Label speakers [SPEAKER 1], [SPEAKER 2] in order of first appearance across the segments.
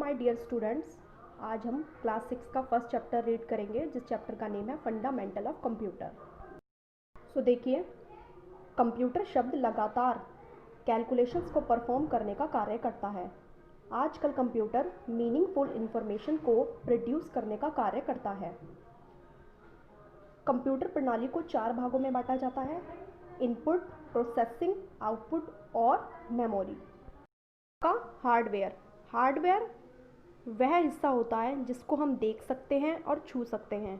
[SPEAKER 1] My dear students, आज हम class 6 का फर्स्ट चैप्टर रीड करेंगे, जिस चैप्टर का नेम है फंडामेंटल ऑफ कंप्यूटर। सो देखिए, कंप्यूटर शब्द लगातार कैलकुलेशंस को परफॉर्म करने का कार्य करता है। आजकल कंप्यूटर मीनिंगफुल इंफॉर्मेशन को प्रोड्यूस करने का कार्य करता है। कंप्यूटर प्रणाली को 4 भागों में बांटा जाता है: इनपुट, प्रोसेसिंग, आउटपुट और मेमोरी। का हार्डवेयर वह हिस्सा होता है जिसको हम देख सकते हैं और छू सकते हैं।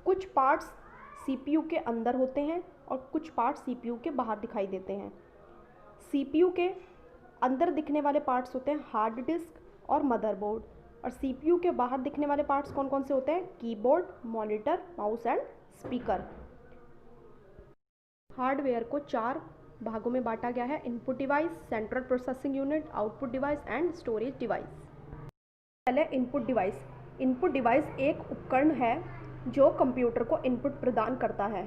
[SPEAKER 1] कुछ पार्ट्स सीपीयू के अंदर होते हैं और कुछ पार्ट्स सीपीयू के बाहर दिखाई देते हैं। सीपीयू के अंदर दिखने वाले पार्ट्स होते हैं हार्ड डिस्क और मदरबोर्ड, और सीपीयू के बाहर दिखने वाले पार्ट्स कौन कौन से होते हैं? Keyboard, monitor, mouse and speaker. Hardware को 4 भागों में बांटा गया है: input device, central processing unit, output device and storage device. पहले इनपुट डिवाइस। इनपुट डिवाइस एक उपकरण है जो कंप्यूटर को इनपुट प्रदान करता है।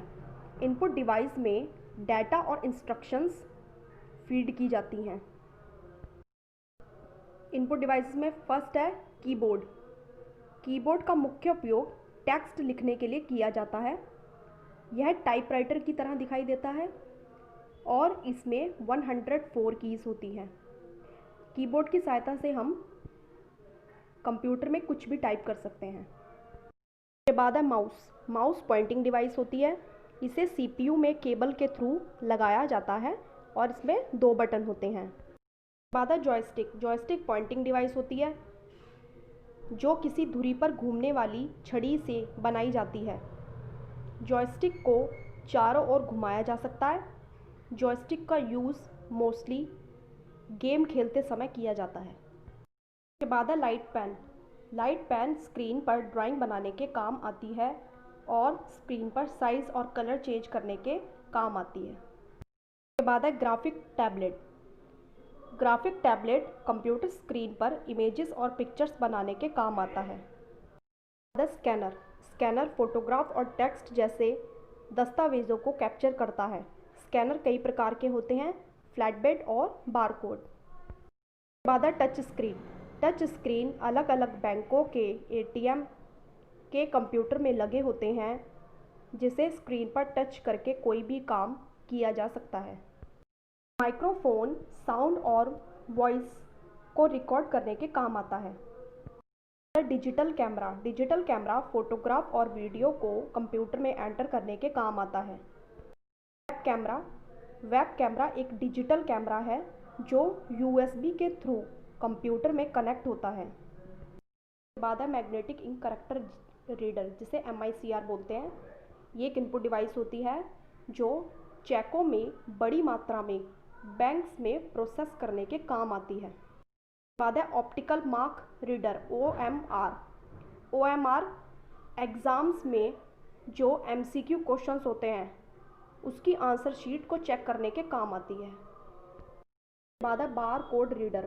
[SPEAKER 1] इनपुट डिवाइस में डाटा और इंस्ट्रक्शंस फीड की जाती हैं। इनपुट डिवाइस में फर्स्ट है कीबोर्ड। कीबोर्ड का मुख्य उपयोग टेक्स्ट लिखने के लिए किया जाता है। यह टाइपराइटर की तरह दिखाई देता है और इसमें 104 कीज़ होती हैं। कीबोर्ड की सहायता से हम कंप्यूटर में कुछ भी टाइप कर सकते हैं। उसके बाद है माउस पॉइंटिंग डिवाइस होती है। इसे सीपीयू में केबल के थ्रू लगाया जाता है और इसमें 2 बटन होते हैं। उसके बाद है जॉयस्टिक पॉइंटिंग डिवाइस होती है जो किसी धुरी पर घूमने वाली छड़ी से बनाई जाती है। जॉयस्टिक को चारों ओर घुमाया जा सकता है। जॉयस्टिक का यूज़ मोस्टली गेम खेलते समय किया जाता है। उसके बाद है लाइट पेन स्क्रीन पर ड्राइंग बनाने के काम आती है और स्क्रीन पर साइज़ और कलर चेंज करने के काम आती है। उसके बाद है ग्राफिक टैबलेट कंप्यूटर स्क्रीन पर इमेजेस और पिक्चर्स बनाने के काम आता है। स्कैनर फोटोग्राफ और टेक्स्ट जैसे दस्तावेज़ों को कैप्चर करता है। स्कैनर कई प्रकार के होते हैं: फ्लैटबेड और बारकोड। उसके बाद है टच स्क्रीन अलग अलग बैंकों के एटीएम के कंप्यूटर में लगे होते हैं, जिसे स्क्रीन पर टच करके कोई भी काम किया जा सकता है। माइक्रोफोन साउंड और वॉइस को रिकॉर्ड करने के काम आता है। डिजिटल कैमरा फोटोग्राफ और वीडियो को कंप्यूटर में एंटर करने के काम आता है। वेब कैमरा एक डिजिटल कैमरा है जो यूएसबी के थ्रू कंप्यूटर में कनेक्ट होता है। उसके बाद है मैग्नेटिक इंक कैरेक्टर रीडर, जिसे MICR बोलते हैं। ये एक इनपुट डिवाइस होती है जो चेकों में बड़ी मात्रा में बैंक्स में प्रोसेस करने के काम आती है। उसके बाद है optical mark reader, OMR exams में जो MCQ क्वेश्चंस होते हैं उसकी आंसर शीट को चेक करने के काम आती है। बाद है bar code reader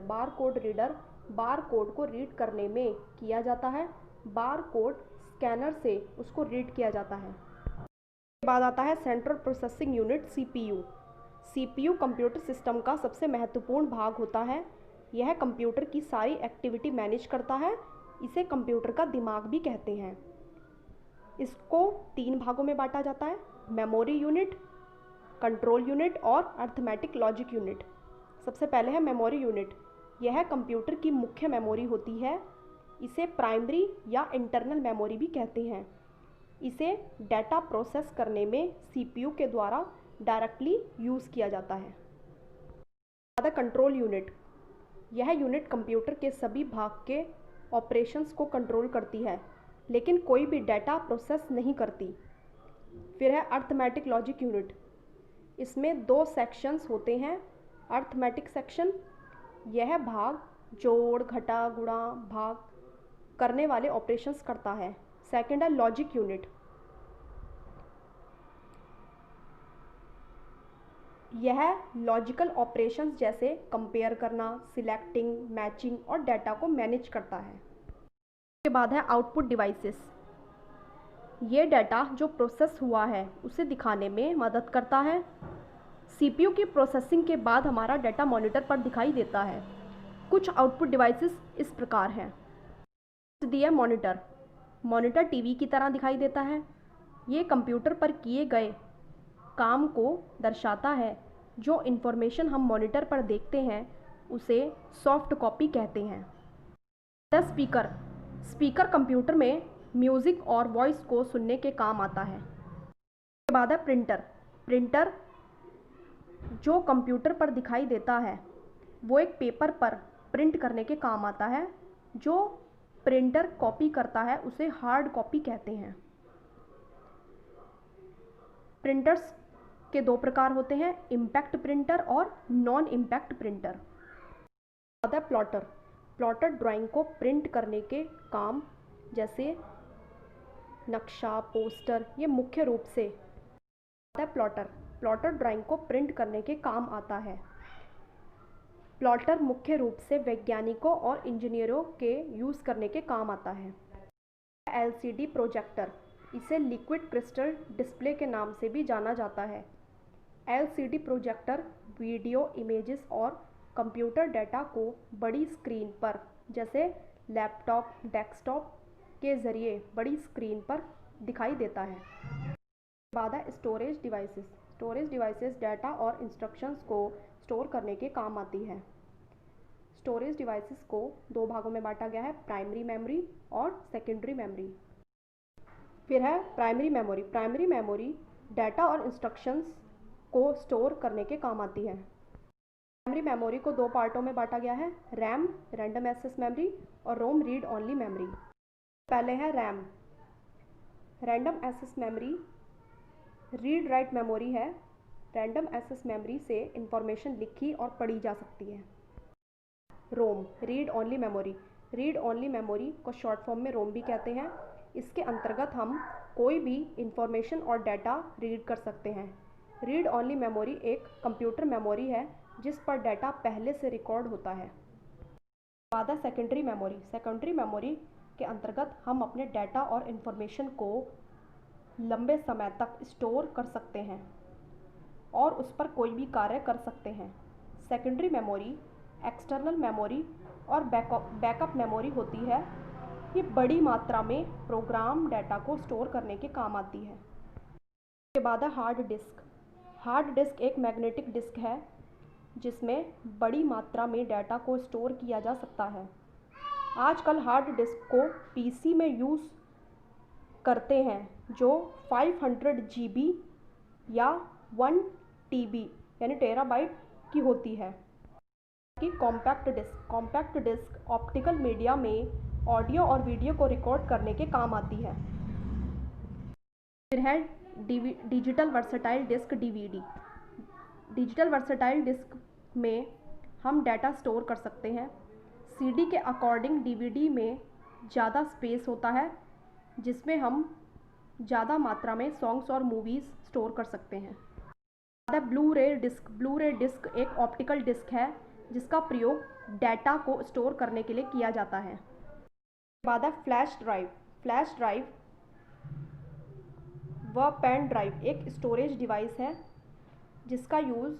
[SPEAKER 1] bar code को रीड करने में किया जाता है। बार कोड स्कैनर से उसको रीड किया जाता है। उसके बाद आता है central processing unit, CPU computer system का सबसे महत्वपूर्ण भाग होता है। यह कंप्यूटर की सारी एक्टिविटी मैनेज करता है। इसे कंप्यूटर का दिमाग भी कहते हैं। इसको 3 भागों में बांटा जाता है: मेमोरी यूनिट, कंट्रोल यूनिट और अर्थमेटिक लॉजिक यूनिट। सबसे पहले है मेमोरी यूनिट। यह कंप्यूटर की मुख्य मेमोरी होती है। इसे प्राइमरी या इंटरनल मेमोरी भी कहते हैं। इसे डाटा प्रोसेस करने में सीपीयू के द्वारा डायरेक्टली यूज़ किया जाता है। Control unit. यह यूनिट कंप्यूटर के सभी भाग के ऑपरेशंस को कंट्रोल करती है, लेकिन कोई भी डाटा प्रोसेस नहीं करती। फिर है अर्थमेटिक लॉजिक यूनिट। इसमें 2 सेक्शंस होते हैं: अर्थमेटिक सेक्शन, यह भाग जोड़, घटा, गुणा, भाग करने वाले ऑपरेशंस करता है। सेकंड है लॉजिक यूनिट। यह लॉजिकल ऑपरेशंस जैसे कंपेयर करना, सिलेक्टिंग, मैचिंग और डाटा को मैनेज करता है। उसके बाद है आउटपुट डिवाइसेस। ये डाटा जो प्रोसेस हुआ है उसे दिखाने में मदद करता है। सीपीयू की प्रोसेसिंग के बाद हमारा डाटा मॉनिटर पर दिखाई देता है। कुछ आउटपुट डिवाइसेस इस प्रकार हैं। दिया मॉनिटर। मॉनिटर टीवी की तरह दिखाई देता है। ये कंप्यूटर पर किए गए काम को दर्शाता है। जो इन्फॉर्मेशन हम मॉनिटर पर देखते हैं उसे सॉफ्ट कॉपी कहते हैं। The speaker. स्पीकर कंप्यूटर में म्यूज़िक और वॉइस को सुनने के काम आता है। उसके बाद है प्रिंटर। प्रिंटर जो कंप्यूटर पर दिखाई देता है वो एक पेपर पर प्रिंट करने के काम आता है। जो प्रिंटर कॉपी करता है उसे हार्ड कॉपी कहते हैं। प्रिंटर्स के दो प्रकार होते हैं, इम्पैक्ट प्रिंटर और non impact printer. Plotter. Plotter drawing को प्रिंट करने के काम जैसे नक्शा, पोस्टर, ये मुख्य रूप से प्लॉटर। प्लॉटर ड्राइंग को प्रिंट करने के काम आता है। प्लॉटर मुख्य रूप से वैज्ञानिकों और इंजीनियरों के यूज़ करने के काम आता है। LCD projector. इसे लिक्विड क्रिस्टल डिस्प्ले के नाम से भी जाना जाता है। एलसीडी प्रोजेक्टर वीडियो, इमेजेस और कंप्यूटर डेटा को बड़ी स्क्रीन पर जैसे लैपटॉप, डेस्कटॉप के ज़रिए बड़ी स्क्रीन पर दिखाई देता है। बाद है storage devices. Storage devices data और इंस्ट्रक्शंस को स्टोर करने के काम आती है। स्टोरेज डिवाइसेस को दो भागों में बांटा गया है, प्राइमरी मेमोरी और सेकेंडरी मेमोरी। फिर है primary memory. Primary memory data और इंस्ट्रक्शंस को स्टोर करने के काम आती है। प्राइमरी मेमोरी को दो पार्टों में बांटा गया है, रैम रैंडम एक्सेस मेमोरी और रोम रीड ओनली मेमोरी। पहले है RAM. Random access memory read write memory है। रैंडम एक्सेस मेमोरी से इंफॉर्मेशन लिखी और पढ़ी जा सकती है। ROM read only memory. Read only memory को शॉर्ट फॉर्म में रोम भी कहते हैं। इसके अंतर्गत हम कोई भी इंफॉर्मेशन और डाटा रीड कर सकते हैं। रीड ओनली मेमोरी एक कंप्यूटर मेमोरी है जिस पर डाटा पहले से रिकॉर्ड होता है। बाद सेकेंडरी मेमोरी। सेकेंडरी मेमोरी के अंतर्गत हम अपने डाटा और इन्फॉर्मेशन को लंबे समय तक स्टोर कर सकते हैं और उस पर कोई भी कार्य कर सकते हैं। सेकेंडरी मेमोरी एक्सटर्नल मेमोरी और बैकअप मेमोरी होती है। ये बड़ी मात्रा में प्रोग्राम डाटा को स्टोर करने के काम आती है। उसके बाद है हार्ड डिस्क। हार्ड डिस्क एक मैग्नेटिक डिस्क है जिसमें बड़ी मात्रा में डाटा को स्टोर किया जा सकता है। आजकल हार्ड डिस्क को पीसी में यूज़ करते हैं जो 500 GB या 1 TB यानी टेराबाइट की होती है। कि compact disc. Compact disc optical media में ऑडियो और वीडियो को रिकॉर्ड करने के काम आती है। फिर है digital versatile disc, DVD. Digital versatile disc में हम डाटा स्टोर कर सकते हैं। सीडी के अकॉर्डिंग डीवीडी में ज़्यादा स्पेस होता है जिसमें हम ज़्यादा मात्रा में सॉन्ग्स और मूवीज़ स्टोर कर सकते हैं। ब्लू रे डिस्क। ब्लू रे डिस्क एक ऑप्टिकल डिस्क है जिसका प्रयोग डाटा को स्टोर करने के लिए किया जाता है। बाद है फ्लैश ड्राइव। फ्लैश ड्राइव व पेन ड्राइव एक स्टोरेज डिवाइस है जिसका यूज़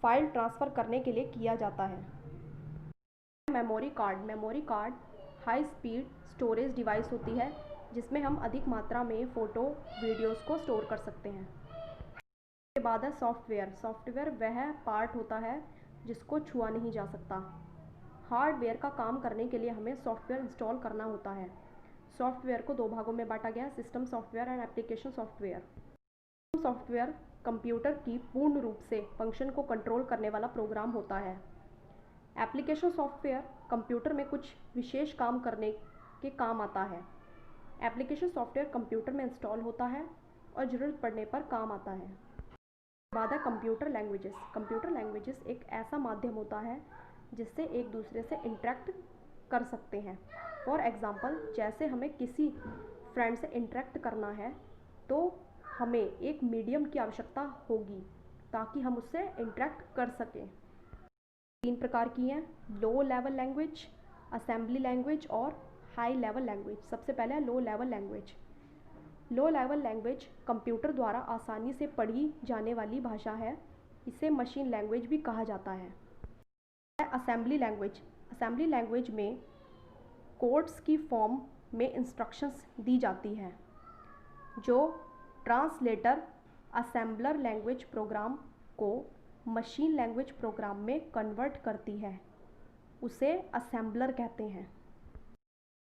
[SPEAKER 1] फाइल ट्रांसफ़र करने के लिए किया जाता है। Memory card. Memory card high speed storage device होती है जिसमें हम अधिक मात्रा में फ़ोटो, वीडियोस को स्टोर कर सकते हैं। उसके बाद है सॉफ्टवेयर। सॉफ्टवेयर वह पार्ट होता है जिसको छुआ नहीं जा सकता। हार्डवेयर का काम करने के लिए हमें सॉफ्टवेयर इंस्टॉल करना होता है। सॉफ्टवेयर को दो भागों में बांटा गया है, system software and application software. System software computer की पूर्ण रूप से फंक्शन को कंट्रोल करने वाला प्रोग्राम होता है। एप्लीकेशन सॉफ्टवेयर कंप्यूटर में कुछ विशेष काम करने के काम आता है। एप्लीकेशन सॉफ्टवेयर कंप्यूटर में इंस्टॉल होता है और ज़रूरत पड़ने पर काम आता है। बाद है कंप्यूटर लैंग्वेजेस। कंप्यूटर लैंग्वेजेस एक ऐसा माध्यम होता है जिससे एक दूसरे से इंटरेक्ट कर सकते हैं। फॉर एग्ज़ाम्पल, जैसे हमें किसी फ्रेंड से इंटरेक्ट करना है तो हमें एक मीडियम की आवश्यकता होगी ताकि हम उससे इंटरेक्ट कर सकें। तीन प्रकार की हैं, low level language, assembly language और हाई लेवल लैंग्वेज। सबसे पहले है low level language. Low level language computer द्वारा आसानी से पढ़ी जाने वाली भाषा है। इसे मशीन लैंग्वेज भी कहा जाता है। Assembly language. असेंबली लैंग्वेज में कोड्स की फॉर्म में इंस्ट्रक्शंस दी जाती हैं जो ट्रांसलेटर असेंबलर लैंग्वेज प्रोग्राम को मशीन लैंग्वेज प्रोग्राम में कन्वर्ट करती है, उसे असेंबलर कहते हैं।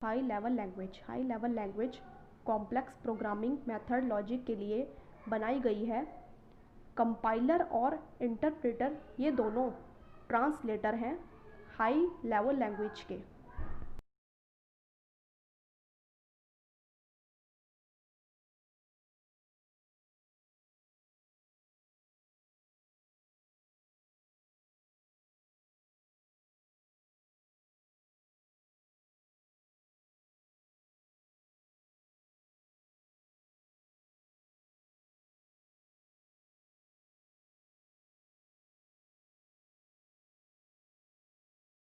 [SPEAKER 1] High level language complex programming method logic के लिए बनाई गई है। कंपाइलर और इंटरप्रेटर ये दोनों ट्रांसलेटर हैं हाई लेवल लैंग्वेज के।